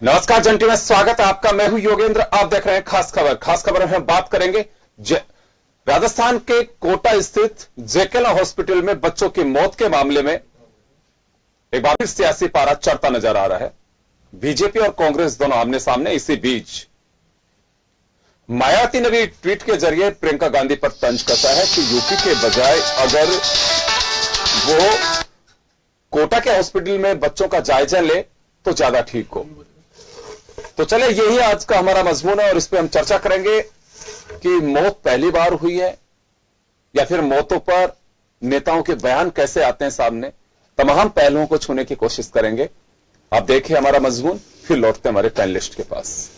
नमस्कार जंटी में स्वागत है आपका। मैं हूं योगेंद्र। आप देख रहे हैं खास खबर। खास खबर में हम बात करेंगे राजस्थान के कोटा स्थित जेकेला हॉस्पिटल में बच्चों की मौत के मामले में एक बार फिर सियासी पारा चढ़ता नजर आ रहा है। बीजेपी और कांग्रेस दोनों आमने सामने। इसी बीच मायावती ने भी ट्वीट के जरिए प्रियंका गांधी पर तंज कसा है कि यूपी के बजाय अगर वो कोटा के हॉस्पिटल में बच्चों का जायजा ले तो ज्यादा ठीक हो। तो चले, यही आज का हमारा मजमून है और इस पर हम चर्चा करेंगे कि मौत पहली बार हुई है या फिर मौतों पर नेताओं के बयान कैसे आते हैं सामने। तमाम पहलुओं को छूने की कोशिश करेंगे। आप देखिए हमारा मजमून, फिर लौटते हैं हमारे पैनलिस्ट के पास।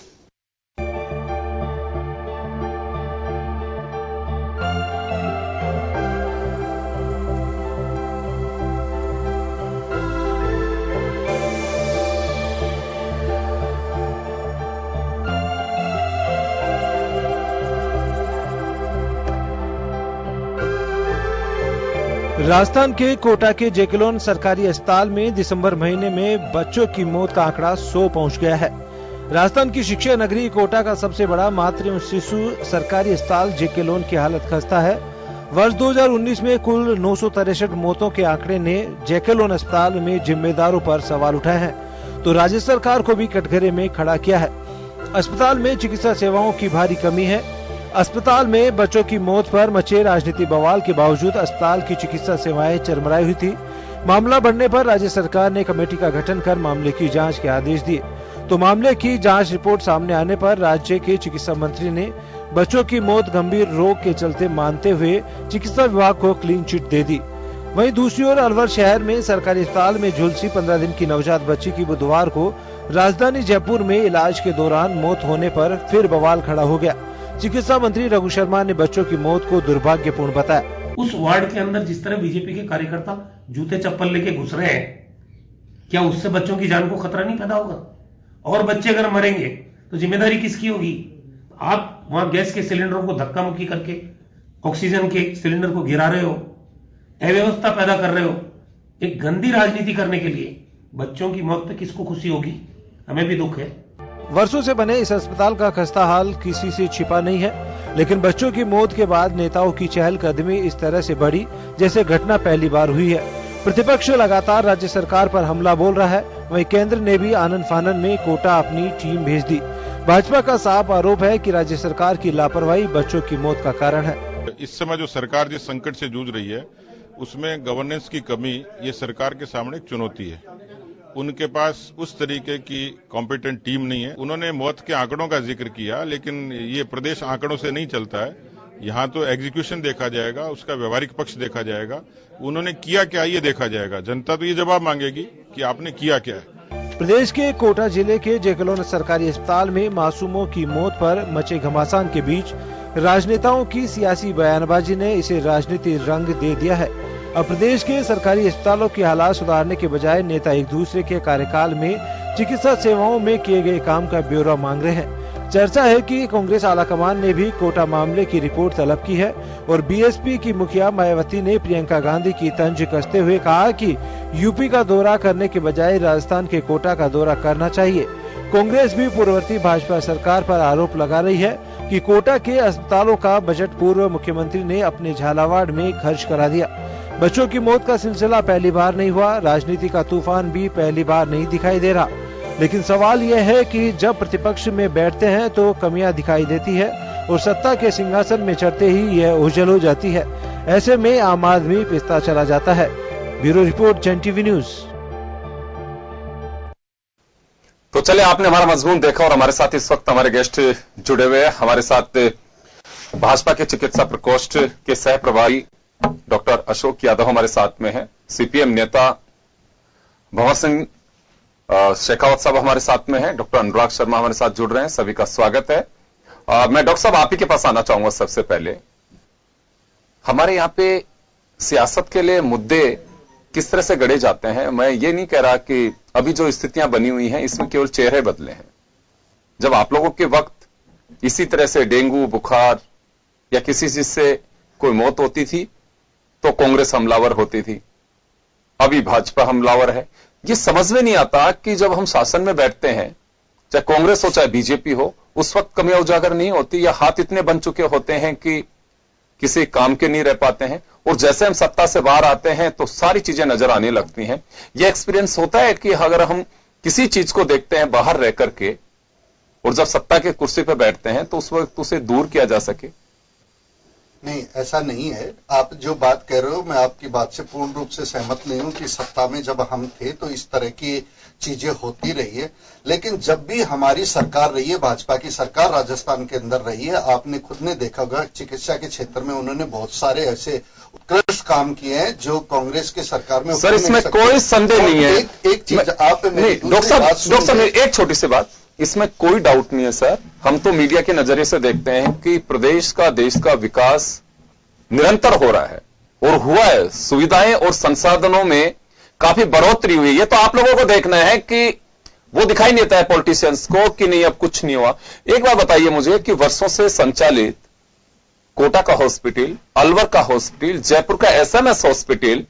राजस्थान के कोटा के जेकेलोन सरकारी अस्पताल में दिसंबर महीने में बच्चों की मौत का आंकड़ा 100 पहुंच गया है। राजस्थान की शिक्षा नगरी कोटा का सबसे बड़ा मातृ एवं शिशु सरकारी अस्पताल जेकेलोन की हालत खस्ता है। वर्ष 2019 में कुल 963 मौतों के आंकड़े ने जेकेलोन अस्पताल में जिम्मेदारों पर सवाल उठाए हैं, तो राज्य सरकार को भी कटघरे में खड़ा किया है। अस्पताल में चिकित्सा सेवाओं की भारी कमी है। अस्पताल में बच्चों की मौत पर मचे राजनीतिक बवाल के बावजूद अस्पताल की चिकित्सा सेवाएं चरमराई हुई थी। मामला बढ़ने पर राज्य सरकार ने कमेटी का गठन कर मामले की जांच के आदेश दिए। तो मामले की जांच रिपोर्ट सामने आने पर राज्य के चिकित्सा मंत्री ने बच्चों की मौत गंभीर रोग के चलते मानते हुए चिकित्सा विभाग को क्लीन चिट दे दी। वहीं दूसरी ओर अलवर शहर में सरकारी अस्पताल में झुलसी 15 दिन की नवजात बच्ची की बुधवार को राजधानी जयपुर में इलाज के दौरान मौत होने पर फिर बवाल खड़ा हो गया। चिकित्सा मंत्री रघु शर्मा ने बच्चों की मौत को दुर्भाग्यपूर्ण बताया। उस वार्ड के अंदर जिस तरह बीजेपी के कार्यकर्ता जूते चप्पल लेके घुस रहे हैं, क्या उससे बच्चों की जान को खतरा नहीं पैदा होगा? और बच्चे अगर मरेंगे तो जिम्मेदारी किसकी होगी? आप वहां गैस के सिलेंडरों को धक्का मुक्की करके ऑक्सीजन के सिलेंडर को गिरा रहे हो, अव्यवस्था पैदा कर रहे हो, एक गंदी राजनीति करने के लिए बच्चों की मौत पे किसको खुशी होगी? हमें भी दुख है। वर्षों से बने इस अस्पताल का खस्ता हाल किसी से छिपा नहीं है, लेकिन बच्चों की मौत के बाद नेताओं की चहलकदमी इस तरह से बढ़ी जैसे घटना पहली बार हुई है। प्रतिपक्ष लगातार राज्य सरकार पर हमला बोल रहा है, वहीं केंद्र ने भी आनन फानन में कोटा अपनी टीम भेज दी। भाजपा का साफ आरोप है कि राज्य सरकार की लापरवाही बच्चों की मौत का कारण है। इस समय जो सरकार जिस संकट से जूझ रही है उसमें गवर्नेंस की कमी ये सरकार के सामने एक चुनौती है। उनके पास उस तरीके की कॉम्पिटेंट टीम नहीं है। उन्होंने मौत के आंकड़ों का जिक्र किया, लेकिन ये प्रदेश आंकड़ों से नहीं चलता है। यहाँ तो एग्जीक्यूशन देखा जाएगा, उसका व्यवहारिक पक्ष देखा जाएगा, उन्होंने किया क्या ये देखा जाएगा। जनता तो ये जवाब मांगेगी कि आपने किया क्या है। प्रदेश के कोटा जिले के जेकेलोन सरकारी अस्पताल में मासूमों की मौत पर मचे घमासान के बीच राजनेताओं की सियासी बयानबाजी ने इसे राजनीतिक रंग दे दिया है। अब प्रदेश के सरकारी अस्पतालों की हालात सुधारने के बजाय नेता एक दूसरे के कार्यकाल में चिकित्सा सेवाओं में किए गए काम का ब्यौरा मांग रहे हैं। चर्चा है कि कांग्रेस आलाकमान ने भी कोटा मामले की रिपोर्ट तलब की है और बीएसपी की मुखिया मायावती ने प्रियंका गांधी की तंज कसते हुए कहा कि यूपी का दौरा करने के बजाय राजस्थान के कोटा का दौरा करना चाहिए। कांग्रेस भी पूर्ववर्ती भाजपा सरकार पर आरोप लगा रही है कि कोटा के अस्पतालों का बजट पूर्व मुख्यमंत्री ने अपने झालावाड़ में खर्च करा दिया। बच्चों की मौत का सिलसिला पहली बार नहीं हुआ, राजनीति का तूफान भी पहली बार नहीं दिखाई दे रहा। लेकिन सवाल यह है कि जब प्रतिपक्ष में बैठते हैं तो कमियां दिखाई देती है और सत्ता के सिंहासन में चढ़ते ही यह ओझल हो जाती है। ऐसे में आम आदमी पिसता चला जाता है। ब्यूरो रिपोर्ट, जन टीवी न्यूज। तो चले, आपने हमारा मजमून देखा और हमारे साथ इस वक्त हमारे गेस्ट जुड़े हुए हैं। हमारे साथ भाजपा के चिकित्सा प्रकोष्ठ के सह प्रभारी डॉक्टर अशोक यादव हमारे साथ में हैं। सीपीएम नेता भंवर सिंह शेखावत साहब हमारे साथ में हैं। डॉक्टर अनुराग शर्मा हमारे साथ जुड़ रहे हैं। सभी का स्वागत है। मैं डॉक्टर साहब आप ही के पास आना चाहूंगा। सबसे पहले हमारे यहां पे सियासत के लिए मुद्दे किस तरह से गढ़े जाते हैं। मैं ये नहीं कह रहा कि अभी जो स्थितियां बनी हुई हैं इसमें केवल चेहरे बदले हैं। जब आप लोगों के वक्त इसी तरह से डेंगू, बुखार या किसी चीज से कोई मौत होती थी तो कांग्रेस हमलावर होती थी, अभी भाजपा हमलावर है। ये समझ में नहीं आता कि जब हम शासन में बैठते हैं चाहे कांग्रेस हो चाहे बीजेपी हो, उस वक्त कमियां उजागर नहीं होती, या हाथ इतने बन चुके होते हैं कि किसी काम के नहीं रह पाते हैं, और जैसे हम सत्ता से बाहर आते हैं तो सारी चीजें नजर आने लगती हैं। यह एक्सपीरियंस होता है कि अगर हम किसी चीज को देखते हैं बाहर रह करके और जब सत्ता के कुर्सी पर बैठते हैं तो उस वक्त उसे दूर किया जा सके। नहीं, ऐसा नहीं है। आप जो बात कह रहे हो, मैं आपकी बात से पूर्ण रूप से सहमत नहीं हूं कि सत्ता में जब हम थे तो इस तरह की चीजें होती रही है, लेकिन जब भी हमारी सरकार रही है, भाजपा की सरकार राजस्थान के अंदर रही है, आपने खुद ने देखा होगा चिकित्सा के क्षेत्र में उन्होंने बहुत सारे ऐसे उत्कृष्ट काम किए हैं जो कांग्रेस के सरकार में। सर, इसमें कोई संदेह नहीं है। एक चीज आप डॉक्टर साहब एक छोटी सी बात, इसमें कोई डाउट नहीं है सर। हम तो मीडिया के नजरिए से देखते हैं कि प्रदेश का, देश का विकास निरंतर हो रहा है और हुआ है। सुविधाएं और संसाधनों में काफी बढ़ोतरी हुई है। तो आप लोगों को देखना है कि वो दिखाई नहीं देता है पॉलिटिशियंस को कि नहीं अब कुछ नहीं हुआ। एक बात बताइए मुझे कि वर्षों से संचालित कोटा का हॉस्पिटल, अलवर का हॉस्पिटल, जयपुर का एसएमएस हॉस्पिटल,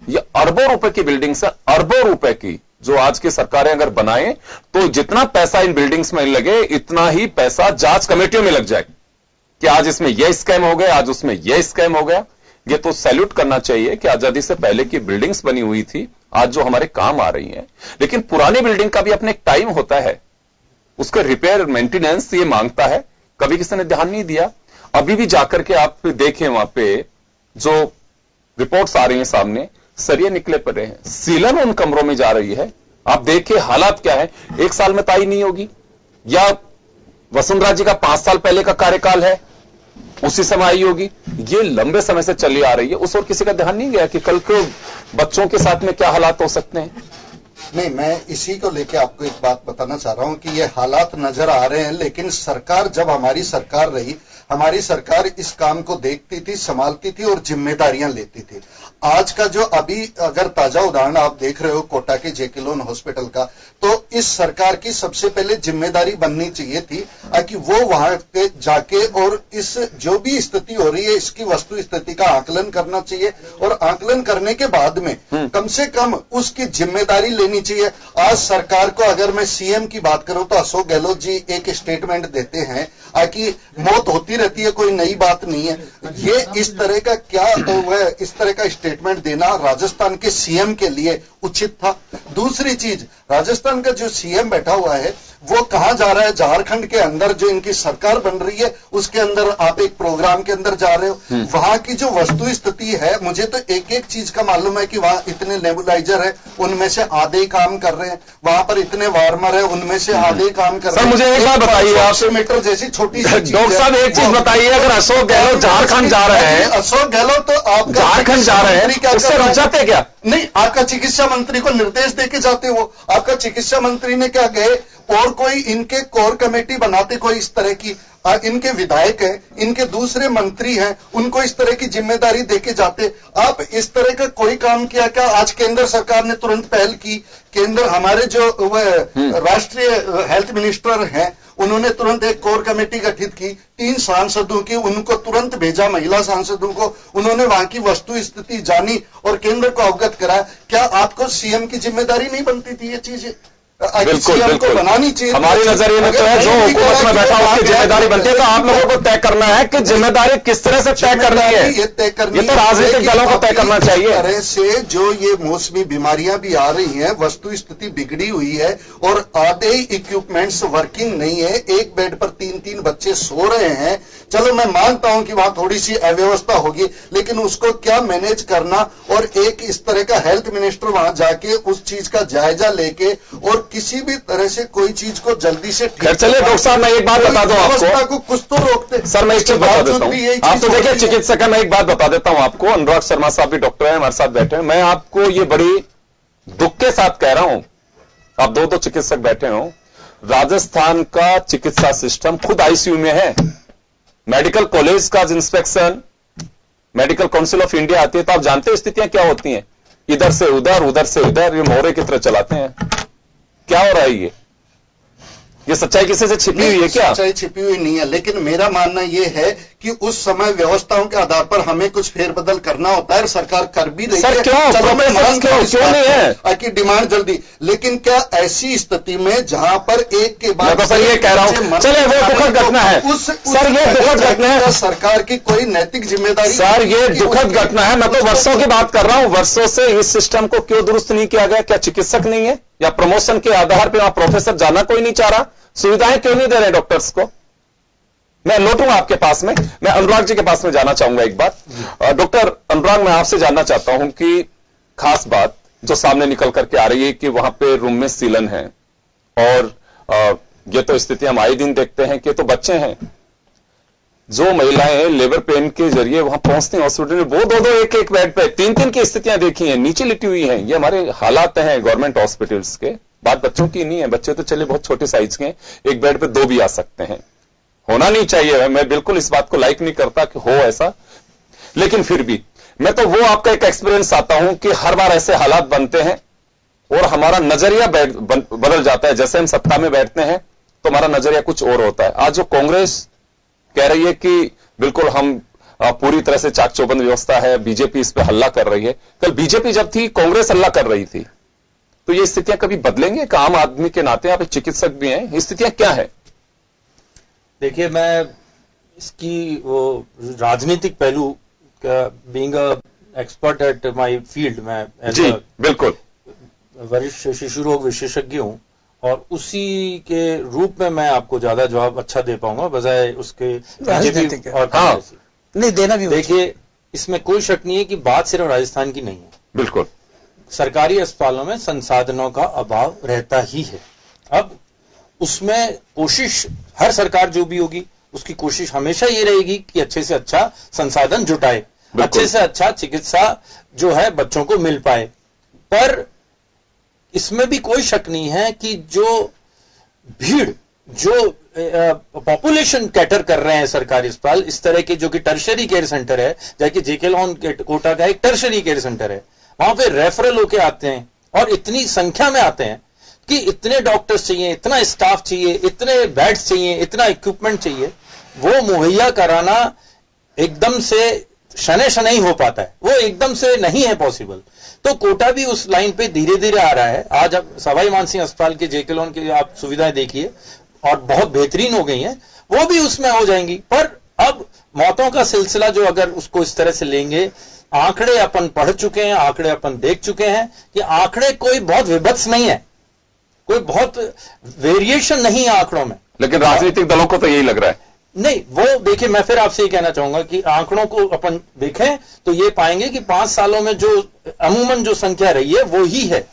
ये अरबों रुपए की बिल्डिंग से, अरबों रुपए की, जो आज की सरकारें अगर बनाए तो जितना पैसा इन बिल्डिंग्स में लगे इतना ही पैसा जांच कमेटियों में लग जाए कि आज इसमें यह स्कैम हो गया, आज उसमें यह स्कैम हो गया। ये तो सैल्यूट करना चाहिए कि आजादी से पहले की बिल्डिंग्स बनी हुई थी, आज जो हमारे काम आ रही हैं। लेकिन पुरानी बिल्डिंग का भी अपने एक टाइम होता है, उसका रिपेयर मेंटेनेंस ये मांगता है। कभी किसी ने ध्यान नहीं दिया। अभी भी जाकर के आप देखें, वहां पे जो रिपोर्ट्स आ रही हैं सामने, सरिये निकले पड़े हैं, सीलन उन कमरों में जा रही है। आप देखिए हालात क्या है। एक साल में ताई नहीं होगी, या वसुंधरा जी का 5 साल पहले का कार्यकाल है, उसी समय आई होगी। ये लंबे समय से चली आ रही है। उस और किसी का ध्यान नहीं गया कि कल को बच्चों के साथ में क्या हालात हो सकते हैं। नहीं, मैं इसी को लेके आपको एक बात बताना चाह रहा हूं कि ये हालात नजर आ रहे हैं, लेकिन सरकार, जब हमारी सरकार रही, हमारी सरकार इस काम को देखती थी, संभालती थी और जिम्मेदारियां लेती थी। आज का जो अभी अगर ताजा उदाहरण आप देख रहे हो कोटा के जेके लोन हॉस्पिटल का, तो इस सरकार की सबसे पहले जिम्मेदारी बननी चाहिए थी कि वो वहां पे जाके और इस जो भी स्थिति हो रही है इसकी वस्तु स्थिति का आकलन करना चाहिए, और आकलन करने के बाद में कम से कम उसकी जिम्मेदारी लेनी चाहिए। आज सरकार को, अगर मैं सीएम की बात करूं तो अशोक गहलोत जी एक स्टेटमेंट देते हैं कि मौत होती रहती है, कोई नई बात नहीं है। ये इस तरह का क्या इस तरह का स्टेटमेंट देना राजस्थान के सीएम के लिए उचित था? दूसरी चीज, राजस्थान का जो सीएम बैठा हुआ है वो कहां जा रहा है? झारखंड के अंदर जो इनकी सरकार बन रही है उसके अंदर आप एक प्रोग्राम के अंदर जा रहे हो। वहां की जो वस्तु स्थिति है, मुझे तो एक एक चीज का मालूम है कि वहां इतने नेबुलाइजर है, उनमें से आधे काम कर रहे हैं, वहां पर इतने वार्मर है, उनमें से आधे काम कर रहे हैं। मुझे एक बात बताइए, 800 मीटर जैसी छोटी सी डॉक्टर साहब एक चीज बताइए, अगर अशोक गहलोत झारखंड जा रहे हैं, अशोक गहलोत तो आप झारखंड जा रहे हैं, उससे रुक जाते क्या? नहीं, आपका चिकित्सा मंत्री को निर्देश देके जाते हो। आपका चिकित्सा मंत्री ने क्या कहे, और कोई इनके कोर कमेटी बनाते कोई इस तरह की, इनके विधायक हैं, इनके दूसरे मंत्री हैं, उनको इस तरह की जिम्मेदारी देके जाते। आप इस तरह का कोई काम किया क्या? आज केंद्र सरकार ने तुरंत पहल की। केंद्र, हमारे जो राष्ट्रीय हेल्थ मिनिस्टर हैं, उन्होंने तुरंत एक कोर कमेटी गठित की, 3 सांसदों की, उनको तुरंत भेजा, महिला सांसदों को। उन्होंने वहां की वस्तु स्थिति जानी और केंद्र को अवगत कराया। क्या आपको सीएम की जिम्मेदारी नहीं बनती थी ये चीजें? बिल्कुल बिल्कुल बनानी चाहिए। हमारी नजरिए में तो है, जो हुकूमत में बैठा उसकी जिम्मेदारी बनती है। तो आप लोगों को तय करना है कि जिम्मेदारी किस तरह से तय करनी है। ये तय करनी, ये तो राजनीतिक दलों को तय करना चाहिए। इस तरह से जो ये मौसमी बीमारियां भी आ रही हैं, वस्तु स्थिति बिगड़ी हुई है और आधे ही इक्विपमेंट्स वर्किंग नहीं है, एक बेड पर 3-3 बच्चे सो रहे हैं। चलो मैं मानता हूं कि वहां थोड़ी सी अव्यवस्था होगी, लेकिन उसको क्या मैनेज करना, और एक इस तरह का हेल्थ मिनिस्टर वहां जाके उस चीज का जायजा लेके और किसी भी तरह से कोई चीज को जल्दी से ठीक। चलिए डॉक्टर साहब, मैं एक बात बता दूं आपको, कुछ तो रोकते। सर मैं एक चीज बता देता हूं, आप तो देखिए चिकित्सक है, मैं एक बात बता देता हूं आपको। अनुराग शर्मा साहब भी डॉक्टर हैं, हमारे साथ बैठे हैं। मैं आपको ये बड़ी दुख के साथ कह रहा हूं, आप दो चिकित्सक बैठे हो, राजस्थान का चिकित्सा सिस्टम खुद आईसीयू में है। मेडिकल कॉलेज का inspection, medical council of India आती है तो आप जानते हैं स्थितियां क्या होती हैं, इधर से उधर, उधर से इधर, ये मोहरे की तरह चलाते हैं। क्या हो रहा है ये सच्चाई किसी से छिपी हुई है क्या? सच्चाई छिपी हुई नहीं है, लेकिन मेरा मानना यह है कि उस समय व्यवस्थाओं के आधार पर हमें कुछ फेरबदल करना होता है, सरकार कर भी रही सर, है। क्यों? चलो मैं मान क्यों नहीं है कि डिमांड जल्दी, लेकिन क्या ऐसी स्थिति में जहां पर एक के बाद, मैं तो सर ये कह रहा हूं, चले वो दुखद घटना है सर, ये दुखद घटना है, सरकार की कोई नैतिक जिम्मेदारी सर, ये दुखद घटना है। मैं तो वर्षों की बात कर रहा हूं, वर्षों से इस सिस्टम को क्यों दुरुस्त नहीं किया गया? क्या चिकित्सक नहीं है, या प्रमोशन के आधार पर वहां प्रोफेसर जाना कोई नहीं चाह रहा? सुविधाएं क्यों नहीं दे रहे डॉक्टर्स को? मैं लौटूंगा आपके पास में, मैं अनुराग जी के पास में जाना चाहूंगा एक बार। डॉक्टर अनुराग, मैं आपसे जानना चाहता हूं कि खास बात जो सामने निकल करके आ रही है कि वहां पे रूम में सीलन है, और ये तो स्थिति हम आए दिन देखते हैं कि तो बच्चे हैं, जो महिलाएं लेबर पेन के जरिए वहां पहुंचती हैं हॉस्पिटल में, वो दो एक एक बेड पे 3 की स्थितियां देखी हैं, नीचे लिटी हुई हैं। ये हमारे हालात हैं गवर्नमेंट हॉस्पिटल्स के। बात बच्चों की नहीं है, बच्चे तो चले बहुत छोटे साइज के हैं, एक बेड पे 2 भी आ सकते हैं। होना नहीं चाहिए, मैं बिल्कुल इस बात को लाइक नहीं करता कि हो ऐसा, लेकिन फिर भी मैं तो वो आपका एक एक्सपीरियंस आता हूं कि हर बार ऐसे हालात बनते हैं और हमारा नजरिया बदल जाता है। जैसे हम सत्ता में बैठते हैं तो हमारा नजरिया कुछ और होता है। आज जो कांग्रेस कह रही है कि बिल्कुल हम पूरी तरह से चाक चौबंद व्यवस्था है, बीजेपी इस पर हल्ला कर रही है। कल बीजेपी जब थी, कांग्रेस हल्ला कर रही थी, तो ये स्थितियां कभी बदलेंगे? एक आम आदमी के नाते आप एक चिकित्सक भी हैं, ये स्थितियां क्या है? देखिए, मैं इसकी वो राजनीतिक पहलू, being a expert at my field, मैं जी बिल्कुल वरिष्ठ शिशु रोग विशेषज्ञ हूं, और उसी के रूप में मैं आपको ज्यादा जवाब अच्छा दे पाऊंगा बजाय उसके बीजेपी और कांग्रेस। नहीं देना भी। देखिए, इसमें कोई शक नहीं है कि बात सिर्फ राजस्थान की नहीं है। बिल्कुल सरकारी अस्पतालों में संसाधनों का अभाव रहता ही है। अब उसमें कोशिश हर सरकार जो भी होगी, उसकी कोशिश हमेशा ये रहेगी कि अच्छे से अच्छा संसाधन जुटाए, अच्छे से अच्छा चिकित्सा जो है बच्चों को मिल पाए। पर इसमें भी कोई शक नहीं है कि जो भीड़, जो पॉपुलेशन कैटर कर रहे हैं सरकारी अस्पताल, इस तरह के जो कि टर्शरी केयर सेंटर है, जैसे जेके लॉन कोटा का एक टर्शरी केयर सेंटर है, वहां पे रेफरल होके आते हैं और इतनी संख्या में आते हैं कि इतने डॉक्टर्स चाहिए, इतना स्टाफ चाहिए, इतने बेड्स चाहिए, इतना इक्विपमेंट चाहिए, वो मुहैया कराना एकदम से शनै हो पाता है, वो एकदम से नहीं है पॉसिबल। तो कोटा भी उस लाइन पे धीरे धीरे आ रहा है। आज अब सवाई मानसिंह अस्पताल के जेके लॉन की आप सुविधाएं देखिए, और बहुत बेहतरीन हो गई हैं, वो भी उसमें हो जाएंगी। पर अब मौतों का सिलसिला जो अगर उसको इस तरह से लेंगे, आंकड़े अपन पढ़ चुके हैं, आंकड़े अपन देख चुके हैं कि आंकड़े कोई बहुत विभत्स नहीं है, कोई बहुत वेरिएशन नहीं है आंकड़ों में। लेकिन राजनीतिक दलों को तो यही लग रहा है। नहीं, वो देखिए, मैं फिर आपसे ये कहना चाहूंगा कि आंकड़ों को अपन देखें तो ये पाएंगे कि 5 सालों में जो अमूमन जो संख्या रही है वो ही है।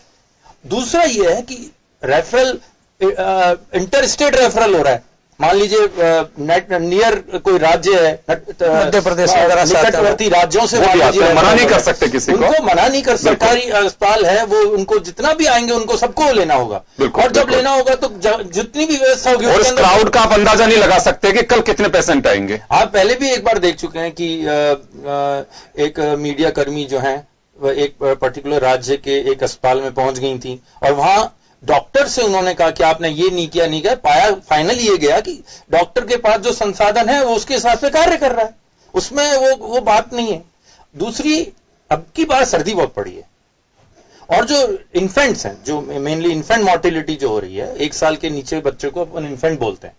दूसरा ये है कि रेफरल, इंटर स्टेट रेफरल हो रहा है। मान लीजिए नियर कोई राज्य है, मध्य प्रदेश वगैरह, निकटवर्ती राज्यों से मना नहीं कर सकते किसी को, उनको मना नहीं कर। सरकारी अस्पताल है वो, उनको जितना भी आएंगे उनको सबको लेना होगा, और जब लेना होगा तो जितनी भी व्यवस्था होगी, और इस क्राउड का आप अंदाजा नहीं लगा सकते कि कल कितने पेशेंट आएंगे। आप पहले भी एक बार देख चुके हैं कि एक मीडिया कर्मी जो है वह एक पर्टिकुलर राज्य के एक अस्पताल में पहुंच गई थी, और वहां डॉक्टर से उन्होंने कहा कि आपने ये नहीं किया, पाया फाइनल ये गया कि डॉक्टर के पास जो संसाधन है वो उसके हिसाब से कार्य कर रहा है, उसमें वो बात नहीं है। दूसरी, अब की बार सर्दी बहुत पड़ी है, और जो इन्फेंट्स हैं, जो मेनली इन्फेंट मोर्टिलिटी जो हो रही है, 1 साल के नीचे बच्चे को अपन इन्फेंट बोलते हैं,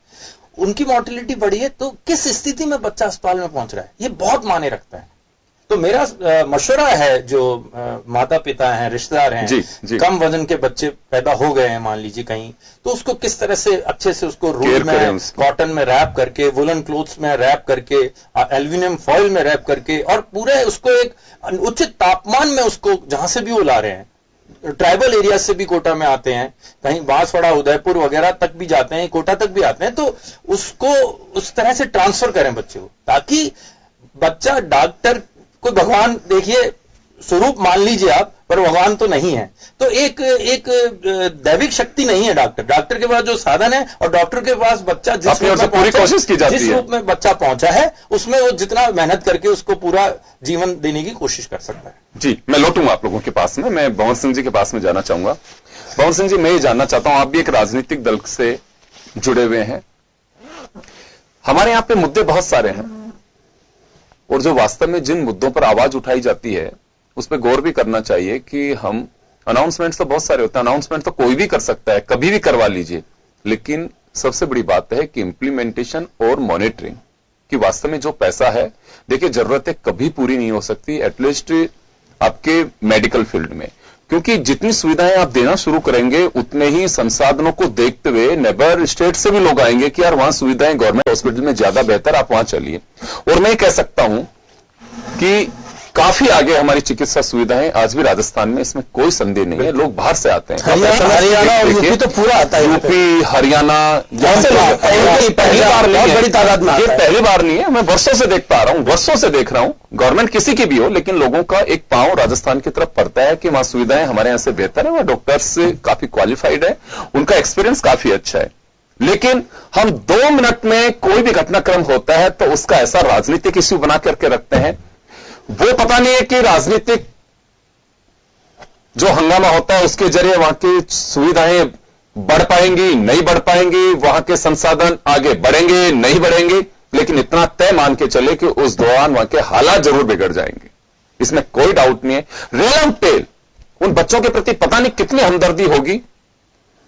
उनकी मोर्टिलिटी बढ़ी है। तो किस स्थिति में बच्चा अस्पताल में पहुंच रहा है, ये बहुत मायने रखता है। तो मेरा मशवरा है, जो माता पिता हैं, रिश्तेदार हैं, जी। कम वजन के बच्चे पैदा हो गए हैं मान लीजिए कहीं, तो उसको किस तरह से अच्छे से उसको रूल में, कॉटन में रैप करके, वुलन क्लोथ्स में रैप करके, एल्यूमिनियम फॉइल में रैप करके, और पूरे उसको एक उचित तापमान में उसको, जहां से भी वो ला रहे हैं, ट्राइबल एरिया से भी कोटा में आते हैं, कहीं बांसवाड़ा, उदयपुर वगैरह तक भी जाते हैं, कोटा तक भी आते हैं, तो उसको उस तरह से ट्रांसफर करें बच्चे को, ताकि बच्चा डॉक्टर कोई भगवान, देखिए स्वरूप मान लीजिए आप, पर भगवान तो नहीं है। तो एक दैविक शक्ति नहीं है डॉक्टर के पास जो साधन है, और डॉक्टर के पास बच्चा जिस रूप में बच्चा पहुंचा है, उसमें वो जितना मेहनत करके उसको पूरा जीवन देने की कोशिश कर सकता है। जी, मैं लौटूंगा आप लोगों के पास में, मैं भंवर सिंह जी के पास में जाना चाहूंगा। भंवर सिंह जी, मैं ये जानना चाहता हूं, आप भी एक राजनीतिक दल से जुड़े हुए हैं, हमारे यहां पे मुद्दे बहुत सारे हैं, और जो वास्तव में जिन मुद्दों पर आवाज उठाई जाती है उस पर गौर भी करना चाहिए कि हम अनाउंसमेंट्स तो बहुत सारे होते हैं, अनाउंसमेंट तो कोई भी कर सकता है, कभी भी करवा लीजिए, लेकिन सबसे बड़ी बात है कि इंप्लीमेंटेशन और मॉनिटरिंग कि वास्तव में जो पैसा है, देखिए जरूरतें कभी पूरी नहीं हो सकती एटलीस्ट आपके मेडिकल फील्ड में, क्योंकि जितनी सुविधाएं आप देना शुरू करेंगे उतने ही संसाधनों को देखते हुए नेबर स्टेट से भी लोग आएंगे कि यार वहां सुविधाएं गवर्नमेंट हॉस्पिटल में ज्यादा बेहतर, आप वहां चलिए। और मैं कह सकता हूं कि काफी आगे हमारी चिकित्सा सुविधाएं आज भी राजस्थान में, इसमें कोई संदेह नहीं है। लोग बाहर से आते हैं, हरियाणा और यूपी तो पूरा आता है, यूपी हरियाणा पहली बार बहुत बड़ी तादाद में, ये पहली बार नहीं है, मैं वर्षों से देख पा रहा हूं, वर्षों से देख रहा हूं। गवर्नमेंट किसी की भी हो, लेकिन लोगों का एक पांव राजस्थान की तरफ पड़ता है कि वहां सुविधाएं हमारे यहां से बेहतर है, वहां डॉक्टर्स काफी क्वालिफाइड है, उनका एक्सपीरियंस काफी अच्छा है। लेकिन हम 2 मिनट में कोई भी घटनाक्रम होता है तो उसका ऐसा राजनीतिक इश्यू बना करके रखते हैं। वो पता नहीं है कि राजनीतिक जो हंगामा होता है उसके जरिए वहां की सुविधाएं बढ़ पाएंगी, नहीं बढ़ पाएंगी, वहां के संसाधन आगे बढ़ेंगे, नहीं बढ़ेंगे, लेकिन इतना तय मान के चले कि उस दौरान वहां के हालात जरूर बिगड़ जाएंगे, इसमें कोई डाउट नहीं है। रेलम टेल उन बच्चों के प्रति पता नहीं कितनी हमदर्दी होगी,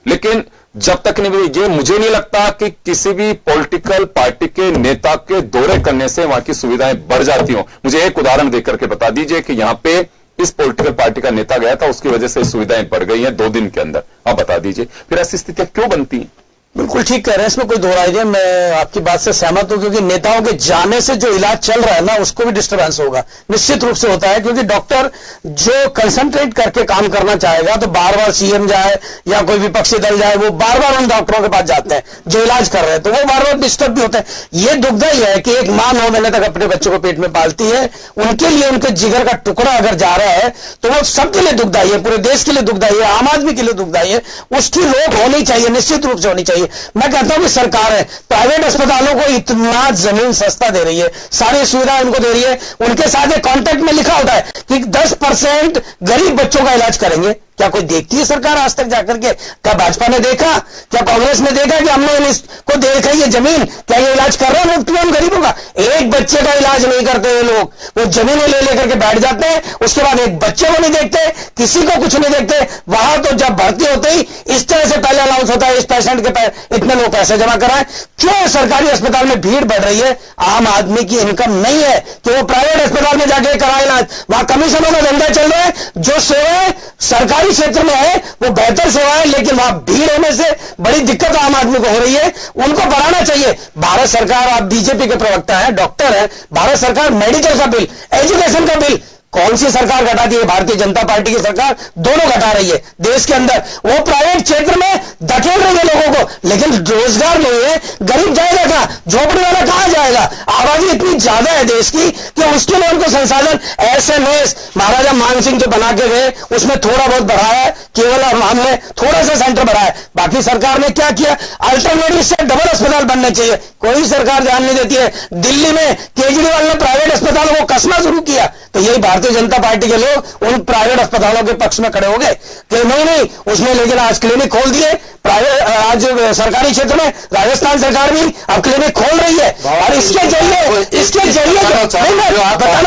लेकिन जब तक नहीं, ये मुझे नहीं लगता कि किसी भी पॉलिटिकल पार्टी के नेता के दौरे करने से वहां की सुविधाएं बढ़ जाती हो। मुझे एक उदाहरण देकर के बता दीजिए कि यहां पे इस पॉलिटिकल पार्टी का नेता गया था, उसकी वजह से सुविधाएं बढ़ गई हैं 2 दिन के अंदर, आप बता दीजिए फिर ऐसी स्थितियां क्यों बनती हैं? बिल्कुल ठीक कह रहे हैं, इसमें कोई दो राय नहीं है। मैं आपकी बात से सहमत हूं, क्योंकि नेताओं के जाने से जो इलाज चल रहा है ना, उसको भी डिस्टर्बेंस होगा, निश्चित रूप से होता है। क्योंकि डॉक्टर जो कंसंट्रेट करके काम करना चाहेगा तो बार बार सीएम जाए या कोई विपक्षी दल जाए, वो बार बार उन डॉक्टरों के पास जाते हैं जो इलाज कर रहे हैं, तो वो बार बार डिस्टर्ब भी होते हैं। ये दुखदाई है कि एक मां 9 महीने तक अपने बच्चों को पेट में पालती है, उनके लिए उनके जिगर का टुकड़ा अगर जा रहा है तो वो सबके लिए दुखदाई है, पूरे देश के लिए दुखदाई है, आम आदमी के लिए दुखदाई है। उसकी रोक होनी चाहिए, निश्चित रूप से होनी चाहिए। मैं कहता हूं कि सरकार है, प्राइवेट अस्पतालों को इतना जमीन सस्ता दे रही है, सारी सुविधाएं उनको दे रही है, उनके साथ एक कॉन्ट्रैक्ट में लिखा होता है कि 10% गरीब बच्चों का इलाज करेंगे। क्या कोई देखती है सरकार आज तक जाकर के? क्या भाजपा ने देखा, क्या कांग्रेस ने देखा कि हमने इसको दे रखा है ये जमीन, क्या ये इलाज कर रहे हैं मुफ्त में उन गरीबों का? एक बच्चे का इलाज नहीं करते ये लोग, वो जमीनें ले लेकर के बैठ जाते हैं, उसके बाद एक बच्चे को नहीं देखते, किसी को कुछ नहीं देखते। वहां तो जब भर्ती होते ही इस तरह से पहले अनाउंस होता है इस पेशेंट के इतने लोग पैसे जमा कराएं। क्यों सरकारी अस्पताल में भीड़ बढ़ रही है? आम आदमी की इनकम नहीं है कि वो प्राइवेट अस्पताल में जाके कराए इलाज, वहां कमीशनों का धंधा चल रहा है। जो सेवाएं सरकारी क्षेत्र में है वो बेहतर सेवा है, लेकिन वहां भीड़ होने से बड़ी दिक्कत आम आदमी को हो रही है, उनको बढ़ाना चाहिए। भारत सरकार, आप बीजेपी के प्रवक्ता हैं, डॉक्टर हैं, भारत सरकार मेडिकल का बिल, एजुकेशन का बिल कौन सी सरकार घटाती है? भारतीय जनता पार्टी की सरकार दोनों घटा रही है देश के अंदर। वो प्राइवेट क्षेत्र में धकेल रही है लोगों को, लेकिन रोजगार नहीं है, गरीब जाएगा कहां? झोपड़ी वाला कहां जाएगा? आबादी इतनी ज्यादा है देश की कि उसके लिए उनको संसाधन, एसएमएस महाराजा मान सिंह जो बना के गए उसमें थोड़ा बहुत बढ़ाया है, केवल हमने थोड़ा सा सेंटर बढ़ाया, बाकी सरकार ने क्या किया? अल्टरनेटिव से डबल अस्पताल बनने चाहिए, कोई सरकार ध्यान नहीं देती है। दिल्ली में केजरीवाल ने प्राइवेट अस्पतालों को कसना शुरू किया, तो यही भारतीय जनता पार्टी के लोग उन प्राइवेट अस्पतालों के पक्ष में खड़े हो गए कि नहीं, उसने लेकिन आज क्लिनिक खोल दिए प्राइवेट, आज सरकारी क्षेत्र में राजस्थान सरकार भी अब क्लिनिक खोल रही है, और इसके जरिए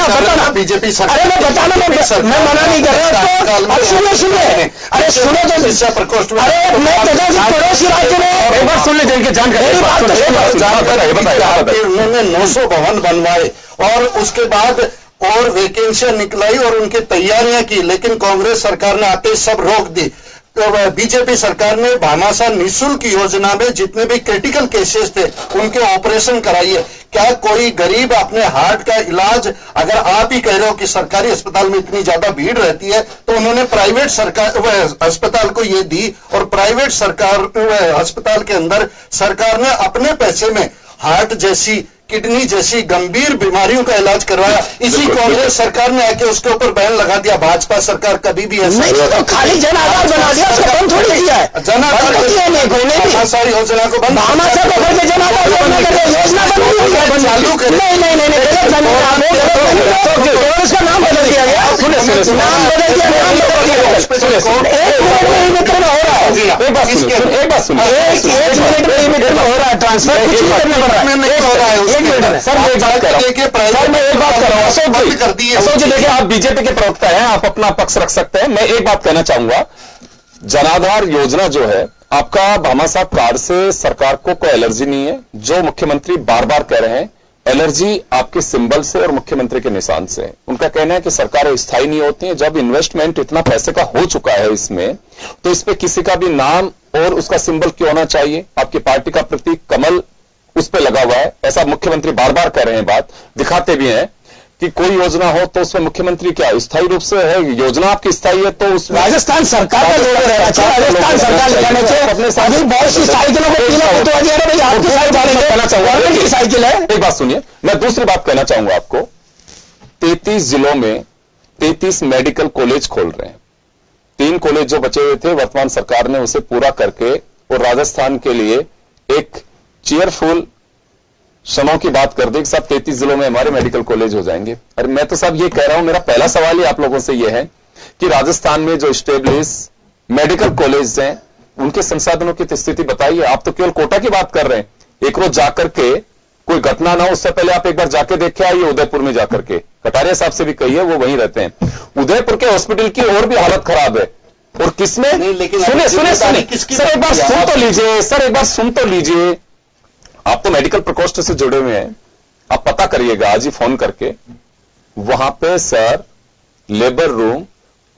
बताना बीजेपी अरे मैं बताना, मैं मना नहीं कर रहा, तो सुनिए, अरे सुनो तो शिक्षा प्रकोष्ठ, अरे मैं पड़ोसी राज्य में एक बार सुन ले जिनके जानकारी, उन्होंने 900 भवन बनवाए और उसके बाद और वैकेंसियां निकलाई और उनकी तैयारियां की, लेकिन कांग्रेस सरकार ने आते ही सब रोक दी। तो बीजेपी सरकार ने भामाशाह निःशुल्क योजना में जितने भी क्रिटिकल केसेस थे उनके ऑपरेशन कराइए। क्या कोई गरीब अपने हार्ट का इलाज, अगर आप ही कह रहे हो कि सरकारी अस्पताल में इतनी ज्यादा भीड़ रहती है, तो उन्होंने प्राइवेट सरकार अस्पताल को ये दी, और प्राइवेट सरकार अस्पताल के अंदर सरकार ने अपने पैसे में हार्ट जैसी, किडनी जैसी गंभीर बीमारियों का इलाज करवाया। इसी कांग्रेस सरकार ने आके उसके ऊपर बैन लगा दिया। भाजपा सरकार कभी भी ऐसा नहीं, तो खाली जन आधार बना दिया, उसको बंद थोड़ी किया है। जन आधार भामाशाह योजना को बंद, भामाशाह को फिर जन आधार योजना बंद चालू कर, उसका नाम बदल दिया गया, नाम बदल दिया, नाम बदल दिया, हो रहा है दिया। एक बात सुनिए, एक बात सुनिए, एक मिनट में हो रहा है ट्रांसफर, कुछ नहीं करना पड़ रहा है, नहीं हो रहा है। एक मिनट में सर मैं एक बात कर रहा हूं, सर मैं एक बात कर रहा हूं, अशोक जी देखिए आप बीजेपी के प्रवक्ता हैं, आप अपना पक्ष रख सकते हैं। मैं एक बात कहना चाहूंगा, जनाधार योजना जो है आपका भामा साहब कार्ड से सरकार को कोई एलर्जी नहीं है। जो मुख्यमंत्री बार बार कह रहे हैं एलर्जी आपके सिंबल से और मुख्यमंत्री के निशान से है। उनका कहना है कि सरकारें स्थायी नहीं होती हैं। जब इन्वेस्टमेंट इतना पैसे का हो चुका है इसमें, तो इस पे किसी का भी नाम और उसका सिंबल क्यों होना चाहिए? आपकी पार्टी का प्रतीक कमल उस पे लगा हुआ है, ऐसा मुख्यमंत्री बार बार कह रहे हैं, बात दिखाते भी हैं कि कोई योजना हो तो उसमें मुख्यमंत्री क्या स्थायी रूप से है? योजना आपकी स्थायी है तो उस राजस्थान सरकार का लोगो रहना चाहिए, राजस्थान सरकार लगाने चाहिए। अभी बहुत सी साइकिलों को पीला तो भाई आपकी साइकिल कहना चाहूंगा की साइकिल है। एक बात सुनिए, मैं दूसरी बात कहना चाहूंगा आपको, 33 जिलों में 33 मेडिकल कॉलेज खोल रहे हैं। 3 कॉलेज जो बचे हुए थे वर्तमान सरकार ने उसे पूरा करके और राजस्थान के लिए एक चीयरफुल क्षणों की बात कर दी कि सब 33 जिलों में हमारे मेडिकल कॉलेज हो जाएंगे। अरे मैं तो साहब ये कह रहा हूं, मेरा पहला सवाल ही आप लोगों से ये है कि राजस्थान में जो स्टेब्लिश मेडिकल कॉलेज हैं उनके संसाधनों की स्थिति बताइए। आप तो केवल कोटा की बात कर रहे हैं। एक रोज जाकर के कोई घटना ना हो उससे पहले आप एक बार जाके देखे आइए उदयपुर में जाकर के, कटारिया साहब से भी कहिए, वो वहीं रहते हैं। उदयपुर के हॉस्पिटल की और भी हालत खराब है। और किसमें? सुनिए सर एक बार सुन तो लीजिए, सर एक बार सुन तो लीजिए। आप तो मेडिकल प्रकोष्ठ से जुड़े हुए हैं, आप पता करिएगा आज ही फोन करके, वहां पे सर लेबर रूम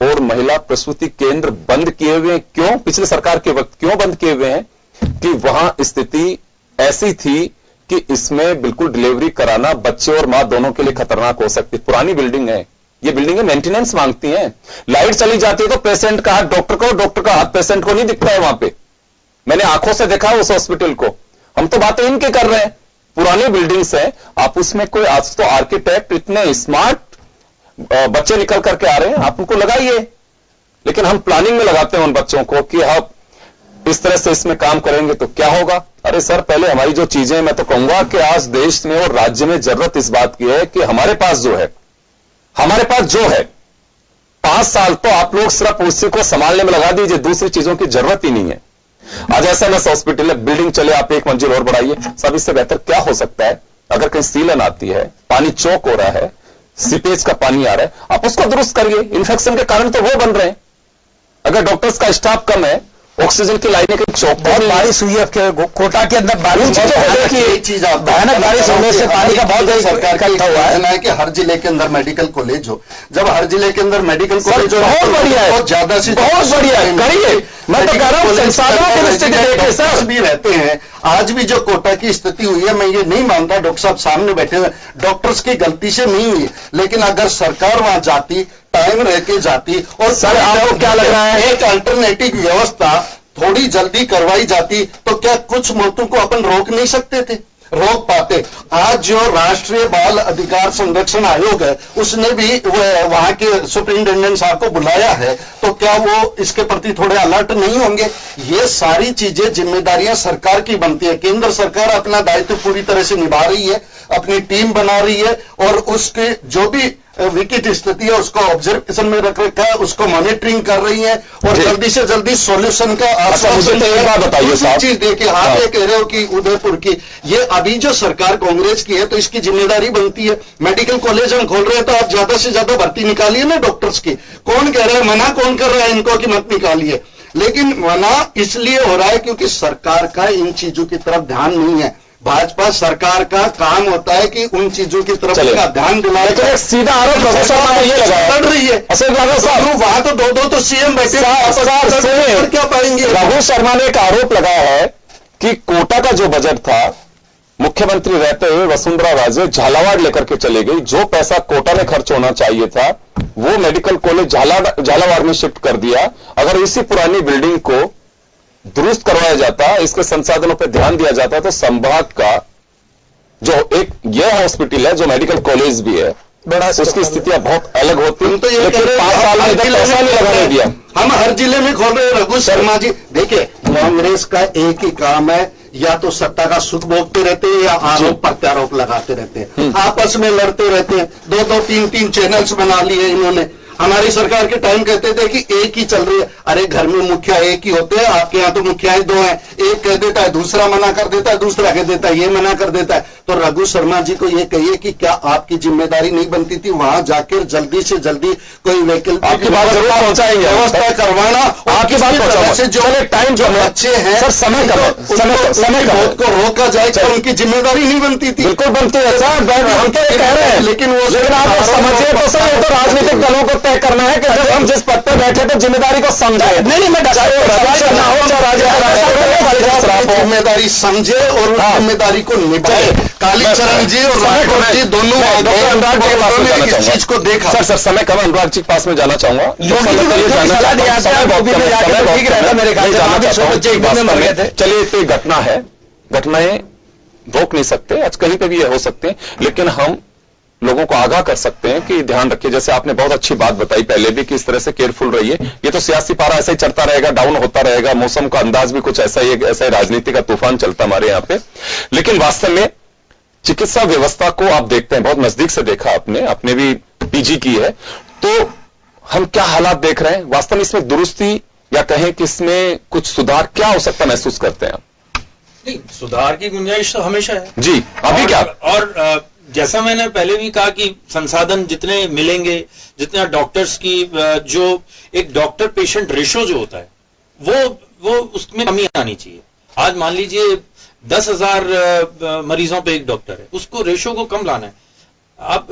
और महिला प्रसूति केंद्र बंद किए हुए हैं। क्यों? पिछले सरकार के वक्त क्यों बंद किए हुए हैं? कि वहां स्थिति ऐसी थी कि इसमें बिल्कुल डिलीवरी कराना बच्चे और मां दोनों के लिए खतरनाक हो सकती। पुरानी बिल्डिंग है, ये बिल्डिंगें मेंटेनेंस मांगती हैं। लाइट चली जाती है तो पेशेंट का हाथ डॉक्टर को, डॉक्टर का हाथ पेशेंट को नहीं दिखता है वहां पे। मैंने आंखों से देखा उस हॉस्पिटल को। हम तो बातें इनके कर रहे हैं, पुरानी बिल्डिंग्स हैं, आप उसमें कोई आज तो आर्किटेक्ट इतने स्मार्ट बच्चे निकल करके आ रहे हैं, आप उनको लगाइए। लेकिन हम प्लानिंग में लगाते हैं उन बच्चों को कि हम इस तरह से इसमें काम करेंगे तो क्या होगा। अरे सर पहले हमारी जो चीजें, मैं तो कहूंगा कि आज देश में और राज्य में जरूरत इस बात की है कि हमारे पास जो है 5 साल तो आप लोग सिर्फ उसी को संभालने में लगा दीजिए, दूसरी चीजों की जरूरत ही नहीं है। आज एसएमएस हॉस्पिटल है, बिल्डिंग चले आप 1 मंजिल और बढ़ाइए, सब इससे बेहतर क्या हो सकता है? अगर कहीं सीलन आती है, पानी चौक हो रहा है, सीपेज का पानी आ रहा है, आप उसको दुरुस्त करिए। इन्फेक्शन के कारण तो वो बन रहे हैं। अगर डॉक्टर्स का स्टाफ कम है, ऑक्सीजन की लाइनें कहीं चौक बहुत बारिश हुई है कोटा के अंदर, बारिश एक चीज आप भयानक बारिश होने से पानी का बहुत सरकार का इकट्ठा हुआ है कि हर जिले के अंदर मेडिकल कॉलेज हो। जब हर जिले के अंदर मेडिकल कॉलेज हो, बहुत बढ़िया है, बहुत ज्यादा से बहुत बढ़िया है, करिए। मैं तो कह रहा हूं संसाधनों की दृष्टि से देखिए सर भी रहते हैं। आज भी जो कोटा की स्थिति हुई है, मैं ये नहीं मानता डॉक्टर साहब सामने बैठे हुए डॉक्टर्स की गलती से नहीं हुई, लेकिन अगर सरकार वहां जाती, टाइम रह के जाती और सर आपको क्या लग रहा है एक अल्टरनेटिव व्यवस्था थोड़ी जल्दी करवाई जाती तो क्या कुछ मौतों को अपन रोक नहीं सकते थे? रोक पाते। आज जो राष्ट्रीय बाल अधिकार संरक्षण आयोग है उसने भी वहां के सुप्रिंटेंडेंट साहब को बुलाया है, तो क्या वो इसके प्रति थोड़े अलर्ट नहीं होंगे? ये सारी चीजें जिम्मेदारियां सरकार की बनती है। केंद्र सरकार अपना दायित्व पूरी तरह से निभा रही है, अपनी टीम बना रही है और उसके जो भी विकट स्थिति है उसको ऑब्जर्वेशन में रख रखा है, उसको मॉनिटरिंग कर रही है और जल्दी से जल्दी सॉल्यूशन का आश्वासन बताइए साहब। चीज देखिए, आप ये कह रहे हो कि उदयपुर की ये अभी जो सरकार कांग्रेस की है तो इसकी जिम्मेदारी बनती है। मेडिकल कॉलेज हम खोल रहे हैं तो आप ज्यादा से ज्यादा भर्ती निकालिए ना डॉक्टर्स की। कौन कह रहा है, मना कौन कर रहा है इनको कि मत निकालिए? लेकिन मना इसलिए हो रहा है क्योंकि सरकार का इन चीजों की तरफ ध्यान नहीं है। भाजपा सरकार का काम होता है कि उन चीजों की तरफ का ध्यान दिलाए। तो एक सीधा आरोप रघु शर्मा ने ये लगाया लड़ रही है वहां तो दो तो सीएम बैठे क्या पाएंगे। रघु शर्मा ने एक आरोप लगाया है कि कोटा का जो बजट था, मुख्यमंत्री रहते हुए वसुंधरा राजे झालावाड़ लेकर के चले गई। जो पैसा कोटा में खर्च होना चाहिए था वो मेडिकल कॉलेज झालावाड़ में शिफ्ट कर दिया। अगर इसी पुरानी बिल्डिंग को दुरुस्त करवाया जाता, इसके संसाधनों पर ध्यान दिया जाता, तो संभाग का जो एक यह हॉस्पिटल है जो मेडिकल कॉलेज भी है बड़ा, उसकी स्थितियां बहुत अलग होती। तो ये 5 साल में पैसा नहीं लगाने दिया। हम हर जिले में खोल रहे हैं। रघु शर्मा जी देखिए, कांग्रेस का एक ही काम है, या तो सत्ता का सुख भोगते रहते हैं या आरोप प्रत्यारोप लगाते रहते हैं, आपस में लड़ते रहते हैं। 2-2, 3-3 चैनल्स बना लिए इन्होंने। हमारी सरकार के टाइम कहते थे कि एक ही चल रही है। अरे घर में मुखिया एक ही होते हैं, आपके यहाँ तो मुखियाएं दो हैं, एक कह देता है दूसरा मना कर देता है, दूसरा कह देता है ये मना कर देता है। तो रघु शर्मा जी को ये कहिए कि क्या आपकी जिम्मेदारी नहीं बनती थी वहां जाकर जल्दी से जल्दी कोई वैकल्पिक आपकी बात जरूर पहुंचाएंगे, व्यवस्था करवाना, आपकी बात पहुंचाएंगे। जो टाइम जो बच्चे हैं सर, समय मौत को रोका जाए, तो उनकी जिम्मेदारी नहीं बनती थी। बिल्कुल बनती है सर, हम तो ये कह रहे हैं, लेकिन आप समझिए तो सर, ये तो राजनीतिक दलों को तय करना है कि जब हम जिस पद पर बैठे तो जिम्मेदारी को समझे। नहीं, मैं जिम्मेदारी समझे और उस जिम्मेदारी को निभाए। कालीचरण जी और राठौर जी दोनों इस चीज को देखा। सर समय कम, अनुराग जी के पास में जाना चाहूंगा। चलिए, तो घटना है, घटनाएं रोक नहीं सकते, आज कहीं पे भी ये हो सकते हैं, लेकिन हम लोगों को आगाह कर सकते हैं कि ध्यान रखिए। जैसे आपने बहुत अच्छी बात बताई पहले भी कि इस तरह से केयरफुल रहिए। ये तो सियासी पारा ऐसे ही चलता रहेगा, डाउन होता रहेगा, मौसम का अंदाज भी कुछ ऐसा ही, ऐसा राजनीति का तूफान चलता हमारे यहाँ पे। लेकिन वास्तव में चिकित्सा व्यवस्था को आप देखते हैं, बहुत नजदीक से देखा आपने भी पीजी की है, तो हम क्या हालात देख रहे हैं वास्तव में? इसमें दुरुस्ती या कहें कि इसमें कुछ सुधार क्या हो सकता महसूस करते हैं आप? नहीं, सुधार की गुंजाइश तो हमेशा है जी। अभी क्या और जैसा मैंने पहले भी कहा कि संसाधन जितने मिलेंगे, जितना डॉक्टर्स की जो एक डॉक्टर पेशेंट रेशो जो होता है वो उसमें कमी आनी चाहिए। आज मान लीजिए 10,000 मरीजों पे एक डॉक्टर है, उसको रेशो को कम लाना है। आप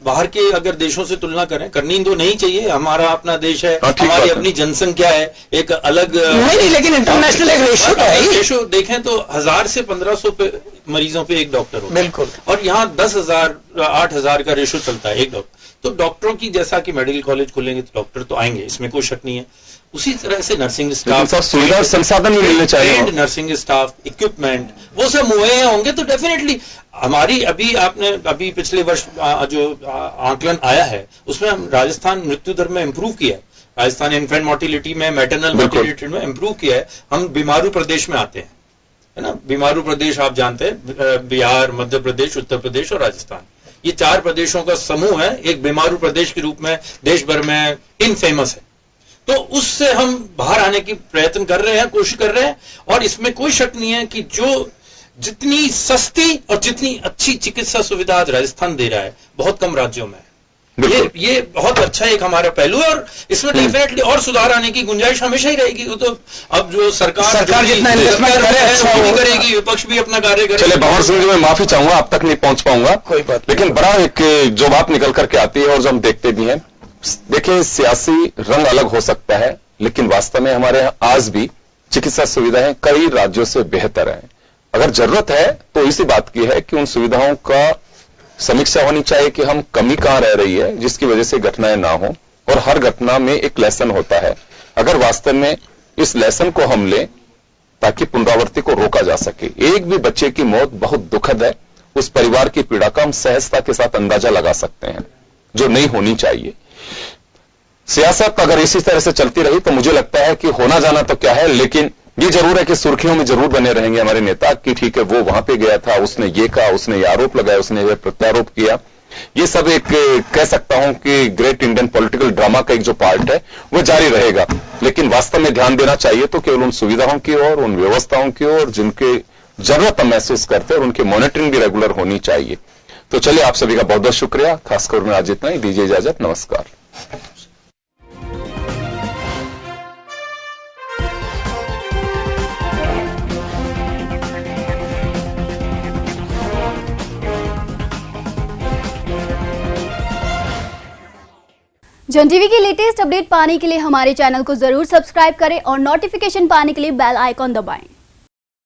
बाहर के अगर देशों से तुलना करें, करनी तो नहीं चाहिए, हमारा अपना देश है, हमारी अपनी जनसंख्या है, एक अलग नहीं, लेकिन इंटरनेशनल एक रेशो है। रेशो देखें तो 1000 से 1500 पे मरीजों पे एक डॉक्टर होता है। बिल्कुल। और यहाँ 10,000 8,000 का रेशो चलता है एक डॉक्टर। तो डॉक्टरों की, जैसा कि मेडिकल कॉलेज खुलेंगे तो डॉक्टर तो आएंगे, इसमें कोई शक नहीं है। उसी तरह से नर्सिंग स्टाफ, सुविधा और संसाधन भी मिलने चाहिए, नर्सिंग स्टाफ, इक्विपमेंट, वो सब मुहैया होंगे तो डेफिनेटली हमारी अभी पिछले वर्ष जो आंकलन आया है उसमें हम राजस्थान मृत्यु दर में इंप्रूव किया है। राजस्थान इन्फेंट मोर्टिलिटी में, मैटरनल मोर्टिलिटी में इंप्रूव किया है। हम बीमारू प्रदेश में आते हैं, है ना। बीमारू प्रदेश आप जानते हैं, बिहार, मध्य प्रदेश, उत्तर प्रदेश और राजस्थान, ये 4 प्रदेशों का समूह है, एक बीमारू प्रदेश के रूप में देश भर में इनफेमस है। तो उससे हम बाहर आने की प्रयत्न कर रहे हैं, कोशिश कर रहे हैं। और इसमें कोई शक नहीं है कि जितनी सस्ती और जितनी अच्छी चिकित्सा सुविधा आज राजस्थान दे रहा है, बहुत कम राज्यों में है। ये बहुत अच्छा एक हमारा पहलू है और इसमें डेफिनेटली और सुधार आने की गुंजाइश हमेशा ही रहेगी। वो तो अब जो सरकार जितना इन्वेस्टमेंट वो भी करेगी, विपक्ष भी अपना कार्य करेगा। चले, भंवर सिंह जी, मैं माफी चाहूंगा, अब तक नहीं पहुंच पाऊंगा, कोई बात, लेकिन बड़ा एक जो बात निकल करके आती है और जो हम देखते भी हैं, देखिए सियासी रंग अलग हो सकता है, लेकिन वास्तव में हमारे यहाँ आज भी चिकित्सा सुविधाएं कई राज्यों से बेहतर हैं। अगर जरूरत है तो इसी बात की है कि उन सुविधाओं का समीक्षा होनी चाहिए कि हम कमी कहां रह रही है जिसकी वजह से घटनाएं ना हो, और हर घटना में एक लेसन होता है। अगर वास्तव में इस लेसन को हम लें ताकि पुनरावृत्ति को रोका जा सके। एक भी बच्चे की मौत बहुत दुखद है, उस परिवार की पीड़ा का हम सहजता के साथ अंदाजा लगा सकते हैं, जो नहीं होनी चाहिए। सियासत अगर इसी तरह से चलती रही तो मुझे लगता है कि होना जाना तो क्या है, लेकिन ये जरूर है कि सुर्खियों में जरूर बने रहेंगे हमारे नेता कि ठीक है, वो वहां पे गया था, उसने ये कहा, उसने ये आरोप लगाया, उसने ये प्रत्यारोप किया। ये सब एक कह सकता हूं कि ग्रेट इंडियन पॉलिटिकल ड्रामा का एक जो पार्ट है वो जारी रहेगा, लेकिन वास्तव में ध्यान देना चाहिए तो केवल उन सुविधाओं की ओर, उन व्यवस्थाओं की ओर जिनके जरूरत हम महसूस करते हैं, और उनकी मॉनिटरिंग भी रेगुलर होनी चाहिए। तो चलिए, आप सभी का बहुत बहुत शुक्रिया, खासकर में आज इतना ही, दीजिए इजाजत, नमस्कार। जन टीवी की लेटेस्ट अपडेट पाने के लिए हमारे चैनल को जरूर सब्सक्राइब करें और नोटिफिकेशन पाने के लिए बेल आइकॉन दबाएं।